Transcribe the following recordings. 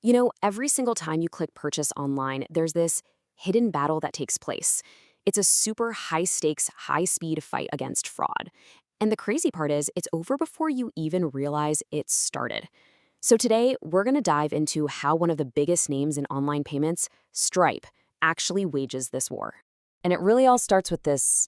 You know, every single time you click purchase online, there's this hidden battle that takes place. It's a super high stakes, high speed fight against fraud. And the crazy part is, it's over before you even realize it started. So today, we're going to dive into how one of the biggest names in online payments, Stripe, actually wages this war. And it really all starts with this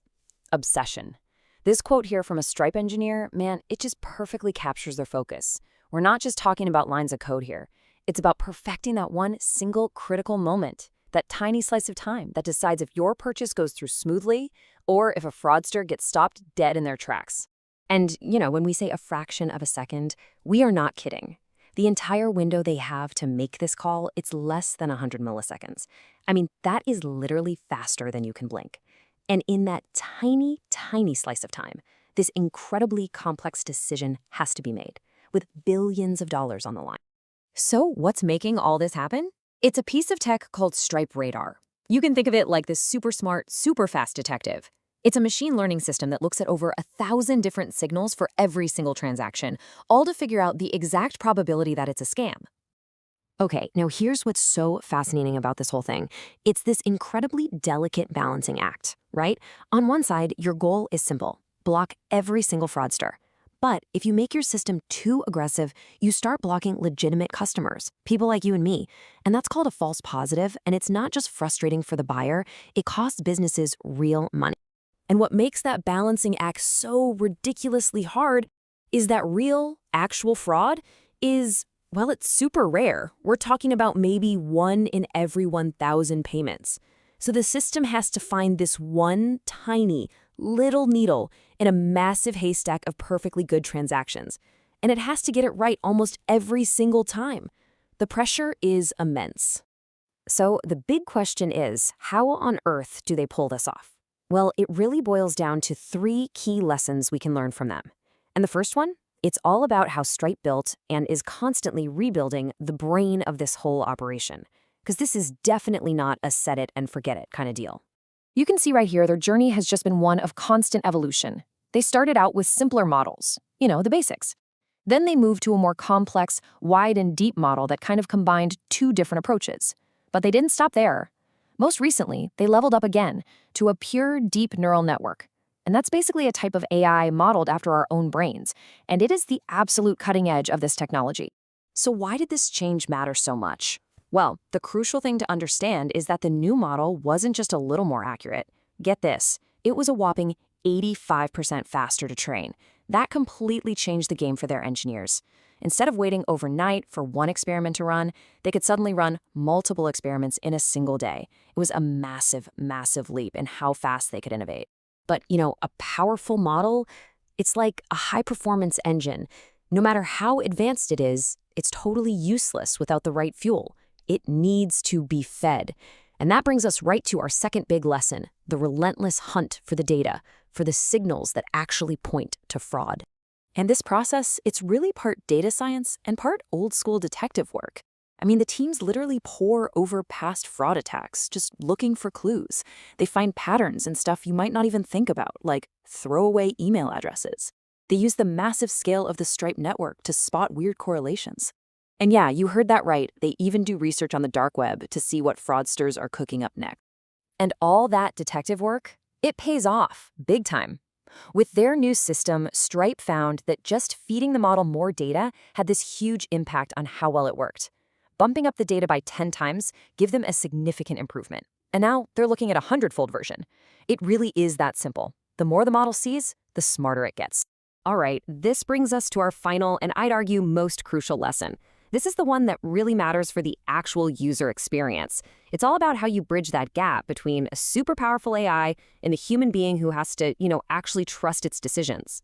obsession. This quote here from a Stripe engineer, man, it just perfectly captures their focus. We're not just talking about lines of code here. It's about perfecting that one single critical moment, that tiny slice of time that decides if your purchase goes through smoothly or if a fraudster gets stopped dead in their tracks. And, when we say a fraction of a second, we are not kidding. The entire window they have to make this call, it's less than 100 milliseconds. I mean, that is literally faster than you can blink. And in that tiny, tiny slice of time, this incredibly complex decision has to be made, with billions of dollars on the line. So what's making all this happen? It's a piece of tech called Stripe Radar. You can think of it like this super smart, super fast detective. It's a machine learning system that looks at over 1,000 different signals for every single transaction, all to figure out the exact probability that it's a scam. Okay, now here's what's so fascinating about this whole thing. It's this incredibly delicate balancing act, right? On one side, your goal is simple: block every single fraudster. But if you make your system too aggressive, you start blocking legitimate customers, people like you and me. And that's called a false positive, and it's not just frustrating for the buyer, it costs businesses real money. And what makes that balancing act so ridiculously hard is that real, actual fraud is, well, it's super rare. We're talking about maybe 1 in every 1,000 payments. So the system has to find this one tiny, little needle in a massive haystack of perfectly good transactions. And it has to get it right almost every single time. The pressure is immense. So the big question is, how on earth do they pull this off? Well, it really boils down to 3 key lessons we can learn from them. And the first one, it's all about how Stripe built and is constantly rebuilding the brain of this whole operation. Because this is definitely not a set it and forget it kind of deal. You can see right here their journey has just been one of constant evolution. They started out with simpler models, the basics. Then they moved to a more complex, wide and deep model that kind of combined 2 different approaches. But they didn't stop there. Most recently, they leveled up again to a pure deep neural network. And that's basically a type of AI modeled after our own brains. And it is the absolute cutting edge of this technology. So why did this change matter so much? Well, the crucial thing to understand is that the new model wasn't just a little more accurate. Get this, it was a whopping 85% faster to train. That completely changed the game for their engineers. Instead of waiting overnight for one experiment to run, they could suddenly run multiple experiments in a single day. It was a massive, massive leap in how fast they could innovate. But, a powerful model, it's like a high-performance engine. No matter how advanced it is, it's totally useless without the right fuel. It needs to be fed. And that brings us right to our second big lesson, the relentless hunt for the data, for the signals that actually point to fraud. And this process, it's really part data science and part old-school detective work. I mean, the teams literally pore over past fraud attacks, just looking for clues. They find patterns and stuff you might not even think about, like throwaway email addresses. They use the massive scale of the Stripe network to spot weird correlations. And yeah, you heard that right. They even do research on the dark web to see what fraudsters are cooking up next. And all that detective work, it pays off, big time. With their new system, Stripe found that just feeding the model more data had this huge impact on how well it worked. Bumping up the data by 10 times gave them a significant improvement. And now they're looking at a 100-fold version. It really is that simple. The more the model sees, the smarter it gets. All right, this brings us to our final and I'd argue most crucial lesson. This is the one that really matters for the actual user experience. It's all about how you bridge that gap between a super powerful AI and the human being who has to, actually trust its decisions.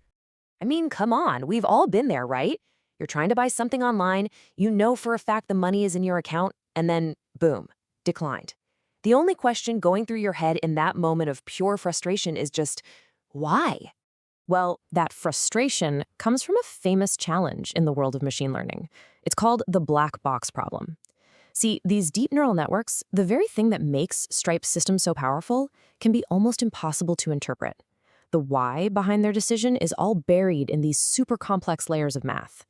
I mean, come on, we've all been there, right? You're trying to buy something online, you know for a fact the money is in your account, and then, boom, declined. The only question going through your head in that moment of pure frustration is just, why? Well, that frustration comes from a famous challenge in the world of machine learning. It's called the black box problem. See, these deep neural networks, the very thing that makes Stripe's system so powerful, can be almost impossible to interpret. The why behind their decision is all buried in these super complex layers of math.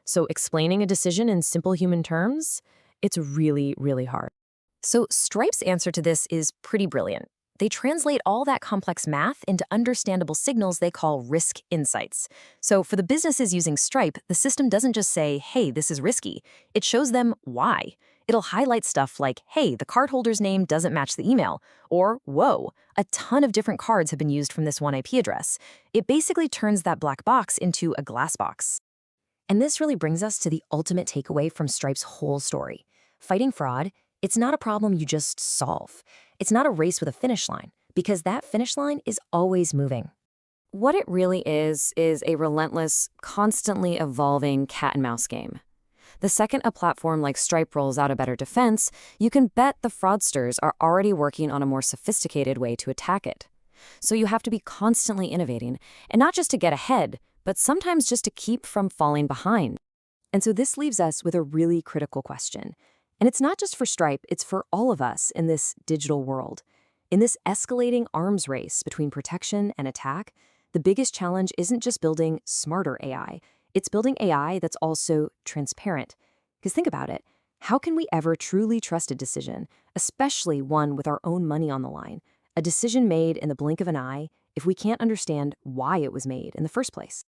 So explaining a decision in simple human terms, It's really, really hard. So Stripe's answer to this is pretty brilliant. They translate all that complex math into understandable signals they call risk insights. So for the businesses using Stripe, the system doesn't just say, hey, this is risky. It shows them why. It'll highlight stuff like, hey, the cardholder's name doesn't match the email, or, whoa, a ton of different cards have been used from this one IP address. It basically turns that black box into a glass box. And this really brings us to the ultimate takeaway from Stripe's whole story. Fighting fraud, it's not a problem you just solve. It's not a race with a finish line, because that finish line is always moving. What it really is a relentless, constantly evolving cat and mouse game. The second a platform like Stripe rolls out a better defense, you can bet the fraudsters are already working on a more sophisticated way to attack it. So you have to be constantly innovating, and not just to get ahead, but sometimes just to keep from falling behind. And so this leaves us with a really critical question. And it's not just for Stripe, it's for all of us in this digital world. In this escalating arms race between protection and attack, the biggest challenge isn't just building smarter AI, it's building AI that's also transparent. Because think about it, how can we ever truly trust a decision, especially one with our own money on the line, a decision made in the blink of an eye, if we can't understand why it was made in the first place?